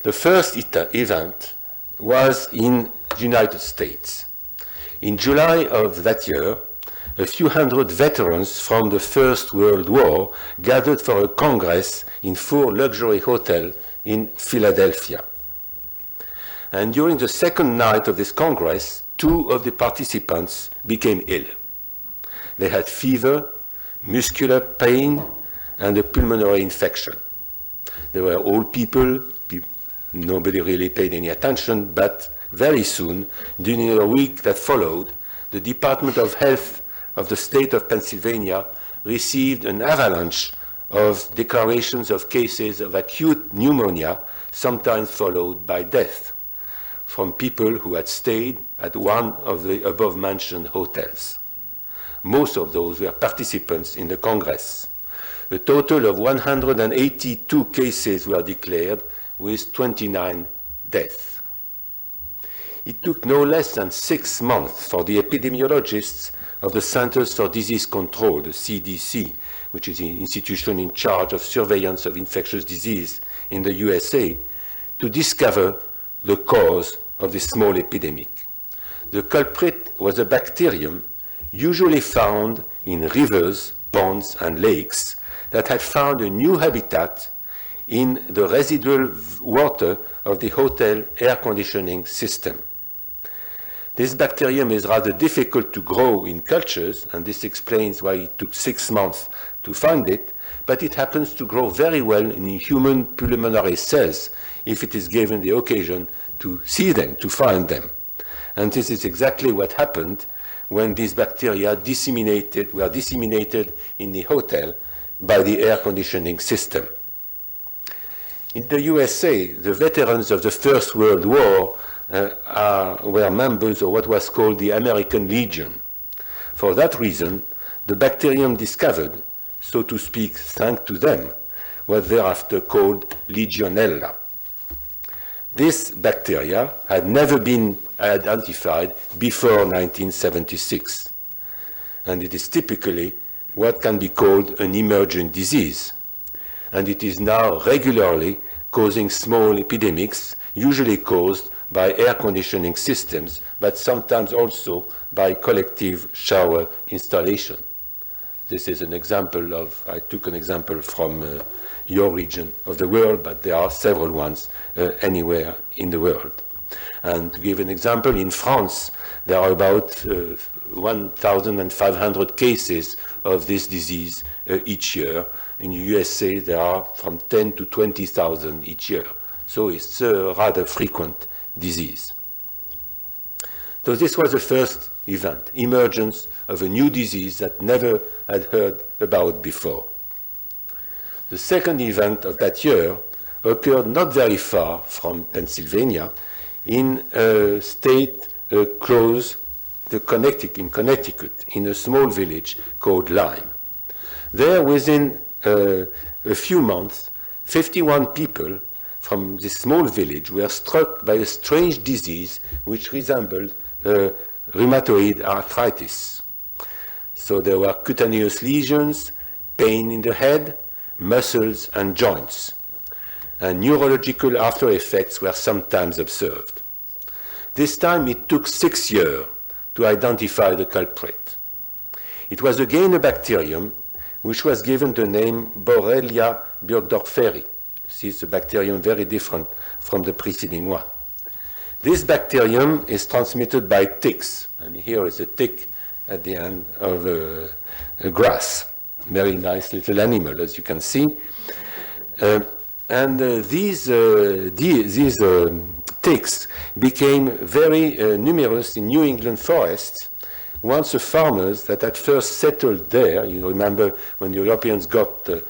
The first event was in the United States. In July of that year, a few hundred veterans from the First World War gathered for a congress in 4 luxury hotels in Philadelphia. And during the second night of this congress, 2 of the participants became ill. They had fever, muscular pain, and a pulmonary infection. They were old people, nobody really paid any attention, but very soon, during a week that followed, the Department of Health of the state of Pennsylvania received an avalanche of declarations of cases of acute pneumonia, sometimes followed by death, from people who had stayed at one of the above-mentioned hotels. Most of those were participants in the Congress. A total of 182 cases were declared, with 29 deaths. It took no less than 6 months for the epidemiologists of the Centers for Disease Control, the CDC, which is the institution in charge of surveillance of infectious disease in the USA, to discover the cause of this small epidemic. The culprit was a bacterium usually found in rivers, ponds, and lakes that had found a new habitat in the residual water of the hotel air conditioning system. This bacterium is rather difficult to grow in cultures, and this explains why it took 6 months to find it, but it happens to grow very well in human pulmonary cells if it is given the occasion to see them, to find them. And this is exactly what happened when these bacteria were disseminated in the hotel by the air conditioning system. In the USA, the veterans of the First World War were members of what was called the American Legion. For that reason, the bacterium discovered, so to speak, thanks to them, was thereafter called Legionella. This bacteria had never been identified before 1976, and it is typically what can be called an emergent disease. And it is now regularly causing small epidemics, usually caused by air conditioning systems, but sometimes also by collective shower installation. This is an example of, I took an example from your region of the world, but there are several ones anywhere in the world. And to give an example, in France, there are about 1,500 cases of this disease each year. In the USA, there are from 10 to 20,000 each year. So it's a rather frequent disease. So this was the first event, emergence of a new disease that never had heard about before. The second event of that year occurred not very far from Pennsylvania, in a state close to Connecticut, in a small village called Lyme. There, within a few months, 51 people from this small village were struck by a strange disease which resembled rheumatoid arthritis. So there were cutaneous lesions, pain in the head, muscles, and joints. And neurological after effects were sometimes observed. This time it took 6 years to identify the culprit. It was again a bacterium which was given the name Borrelia burgdorferi. This is a bacterium very different from the preceding one. This bacterium is transmitted by ticks, and here is a tick at the end of a grass. Very nice little animal, as you can see. These ticks became very numerous in New England forests once the farmers that at first settled there, you remember when the Europeans got to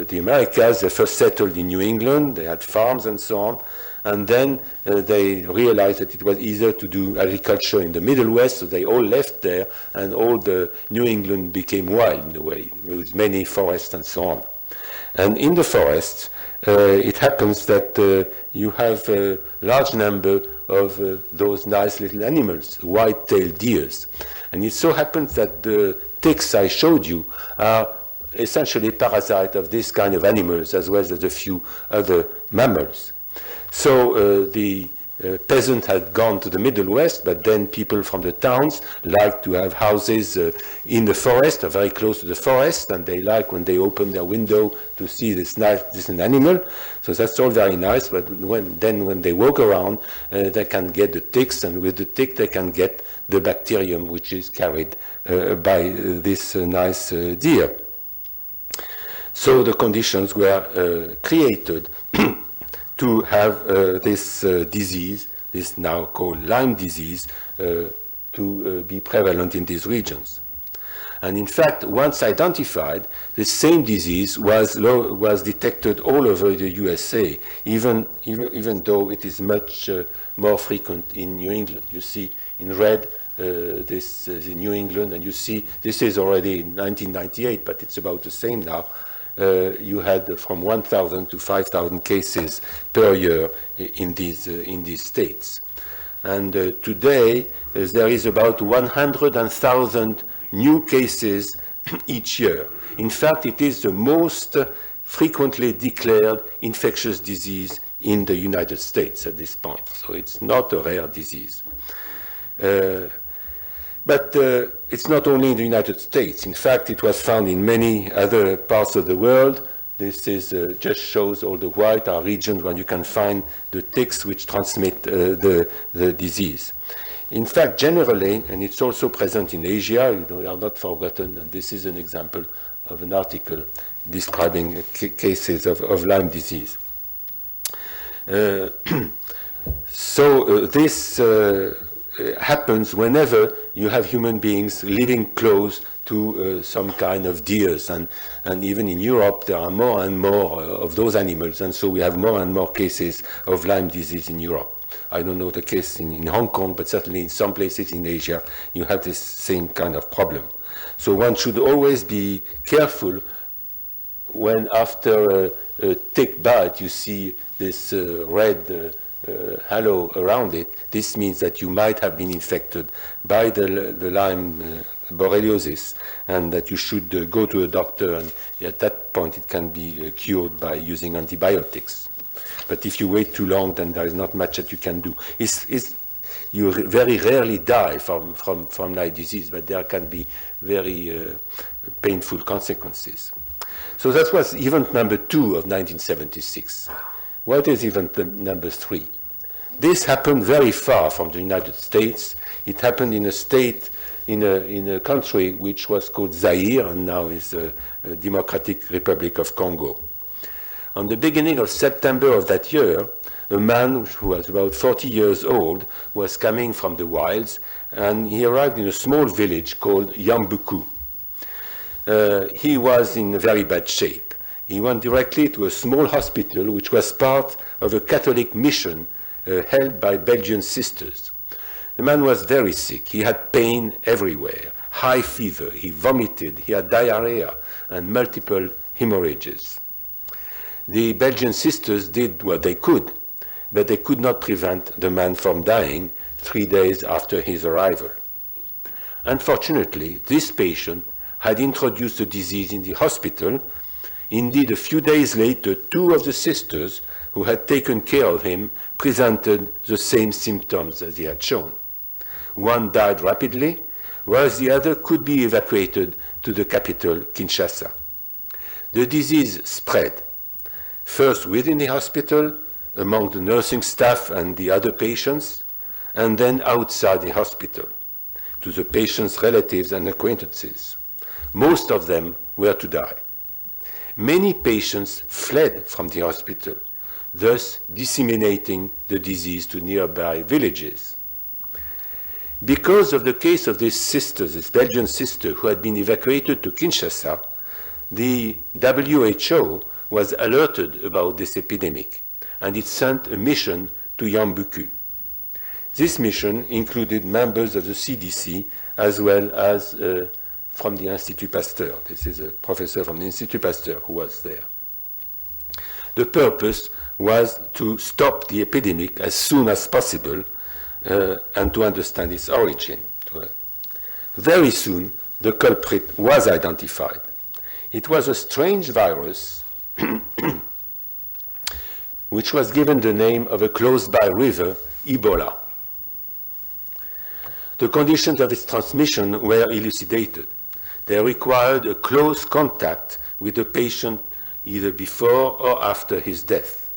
the Americas, they first settled in New England, they had farms and so on, and then they realized that it was easier to do agriculture in the Middle West, so they all left there, and all the New England became wild in a way, with many forests and so on. And in the forests, it happens that you have a large number of those nice little animals, white-tailed deers. And it so happens that the ticks I showed you are essentially parasites of this kind of animals, as well as a few other mammals. So the peasant had gone to the Middle West, but then people from the towns like to have houses in the forest, or very close to the forest, and they like when they open their window to see this animal. So that's all very nice, but when they walk around, they can get the ticks, and with the tick they can get the bacterium which is carried by this nice deer. So the conditions were created to have this disease, this now called Lyme disease, to be prevalent in these regions. And in fact, once identified, the same disease was detected all over the USA, even though it is much more frequent in New England. You see in red, this is in New England, and you see this is already in 1998, but it's about the same now. You had from 1,000 to 5,000 cases per year in these states. And today, there is about 100,000 new cases each year. In fact, it is the most frequently declared infectious disease in the United States at this point. So it's not a rare disease. But it's not only in the United States. In fact, it was found in many other parts of the world. This is just shows all the white are regions where you can find the ticks which transmit the disease. In fact, generally, and it's also present in Asia, they are not forgotten, and this is an example of an article describing cases of Lyme disease. So this happens whenever you have human beings living close to some kind of deers, and even in Europe there are more and more of those animals, and so we have more and more cases of Lyme disease in Europe. I don't know the case in Hong Kong, but certainly in some places in Asia you have this same kind of problem. So one should always be careful when after a tick bite you see this red halo around it. This means that you might have been infected by the Lyme borreliosis, and that you should go to a doctor, and at that point it can be cured by using antibiotics. But if you wait too long, then there is not much that you can do. You very rarely die from Lyme disease, but there can be very painful consequences. So that was event number 2 of 1976. What is event number 3? This happened very far from the United States. It happened in a state, in a country which was called Zaire, and now is a Democratic Republic of Congo. On the beginning of September of that year, a man who was about 40 years old was coming from the wilds, and he arrived in a small village called Yambuku. He was in very bad shape. He went directly to a small hospital which was part of a Catholic mission held by Belgian sisters. The man was very sick. He had pain everywhere, high fever, he vomited, he had diarrhea and multiple hemorrhages. The Belgian sisters did what they could, but they could not prevent the man from dying 3 days after his arrival. Unfortunately, this patient had introduced the disease in the hospital. Indeed, a few days later, 2 of the sisters who had taken care of him presented the same symptoms as he had shown. One died rapidly, whereas the other could be evacuated to the capital, Kinshasa. The disease spread, first within the hospital, among the nursing staff and the other patients, and then outside the hospital, to the patient's relatives and acquaintances. Most of them were to die. Many patients fled from the hospital, thus disseminating the disease to nearby villages. Because of the case of this sister, this Belgian sister who had been evacuated to Kinshasa, the WHO was alerted about this epidemic, and it sent a mission to Yambuku. This mission included members of the CDC as well as from the Institut Pasteur. This is a professor from the Institut Pasteur who was there. The purpose was to stop the epidemic as soon as possible and to understand its origin. Very soon, the culprit was identified. It was a strange virus which was given the name of a close-by river, Ebola. The conditions of its transmission were elucidated. They required a close contact with the patient either before or after his death.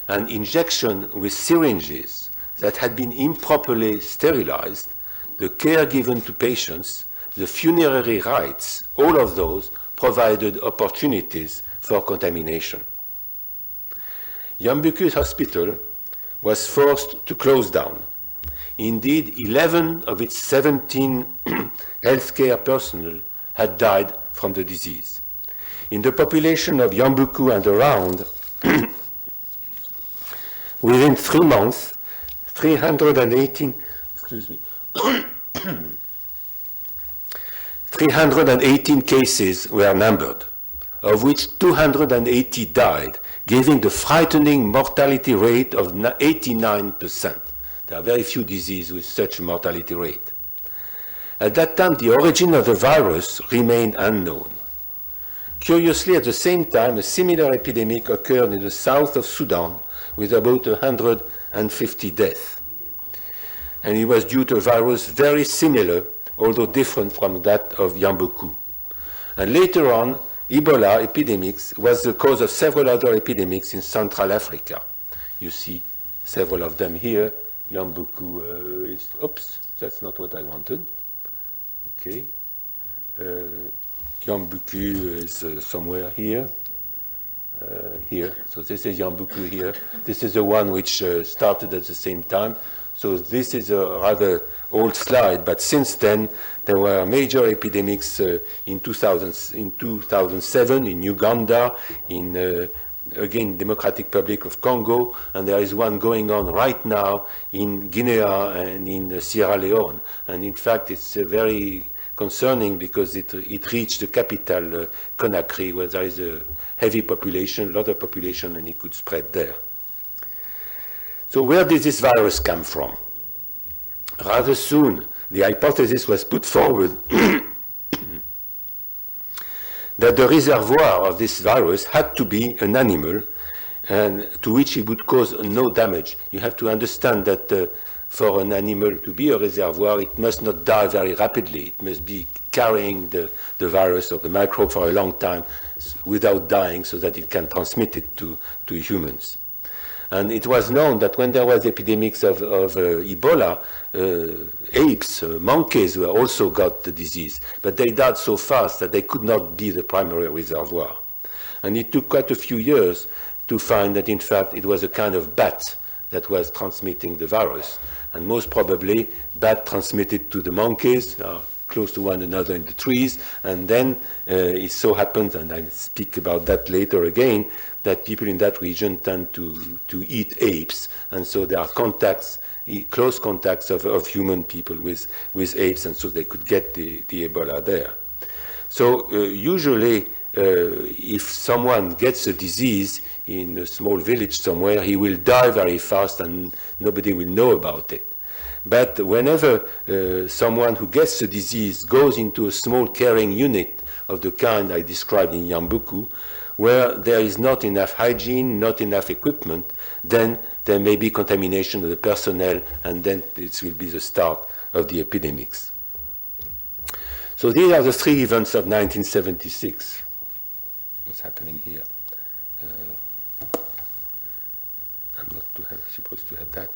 An injection with syringes that had been improperly sterilized, the care given to patients, the funerary rites, all of those provided opportunities for contamination. Yambuku Hospital was forced to close down. Indeed, 11 of its 17 healthcare personnel had died from the disease. In the population of Yambuku and around, within 3 months, 318 cases were numbered, of which 280 died, giving the frightening mortality rate of 89%. There are very few diseases with such a mortality rate. At that time, the origin of the virus remained unknown. Curiously, at the same time, a similar epidemic occurred in the south of Sudan with about 150 deaths. And it was due to a virus very similar, although different from that of Yambuku. And later on, Ebola epidemics was the cause of several other epidemics in Central Africa. You see several of them here. Yambuku is, oops, that's not what I wanted. Okay. Yambuku is somewhere here. Here. So this is Yambuku here. This is the one which started at the same time. So this is a rather old slide, but since then there were major epidemics in 2007 in Uganda, in again Democratic Republic of Congo, and there is one going on right now in Guinea and in Sierra Leone. And in fact, it's very concerning because it reached the capital, Conakry, where there is a heavy population, a lot of population, and it could spread there. So where did this virus come from? Rather soon, the hypothesis was put forward that the reservoir of this virus had to be an animal and to which it would cause no damage. You have to understand that for an animal to be a reservoir, it must not die very rapidly. It must be carrying the virus or the microbe for a long time without dying so that it can transmit it to humans. And it was known that when there was epidemics of Ebola, apes, monkeys were also got the disease, but they died so fast that they could not be the primary reservoir. And it took quite a few years to find that in fact it was a kind of bat that was transmitting the virus. And most probably bat transmitted to the monkeys, close to one another in the trees, and then it so happens, and I'll speak about that later again, that people in that region tend to eat apes, and so there are contacts, close contacts of human people with apes, and so they could get the Ebola there. So usually, if someone gets a disease in a small village somewhere, he will die very fast and nobody will know about it. But whenever someone who gets the disease goes into a small caring unit of the kind I described in Yambuku, where there is not enough hygiene, not enough equipment, then there may be contamination of the personnel, and then it will be the start of the epidemics. So these are the 3 events of 1976. What's happening here? I'm not supposed to have that.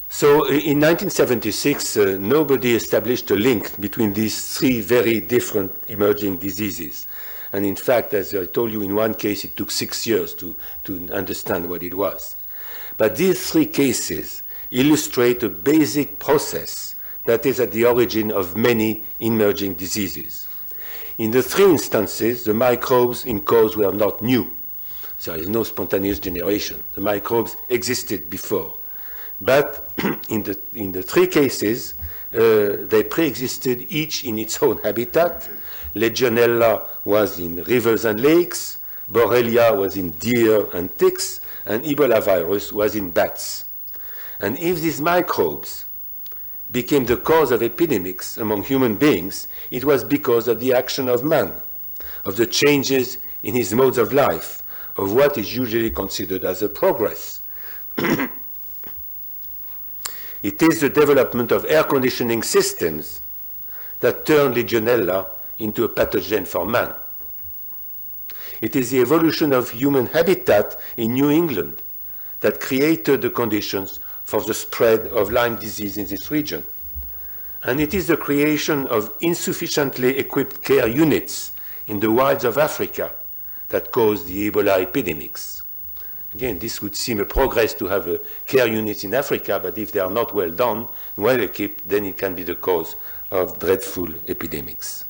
So in 1976, nobody established a link between these 3 very different emerging diseases. And in fact, as I told you, in one case, it took 6 years to understand what it was. But these 3 cases illustrate a basic process that is at the origin of many emerging diseases. In the 3 instances, the microbes in cause were not new. There is no spontaneous generation. The microbes existed before. But in the 3 cases, they pre-existed each in its own habitat. Legionella was in rivers and lakes, Borrelia was in deer and ticks, and Ebola virus was in bats. And if these microbes became the cause of epidemics among human beings, it was because of the action of man, of the changes in his modes of life of what is usually considered as a progress. It is the development of air conditioning systems that turned Legionella into a pathogen for man. It is the evolution of human habitat in New England that created the conditions for the spread of Lyme disease in this region. And it is the creation of insufficiently equipped care units in the wilds of Africa that caused the Ebola epidemics. Again, this would seem a progress to have care units in Africa, but if they are not well done, well equipped, then it can be the cause of dreadful epidemics.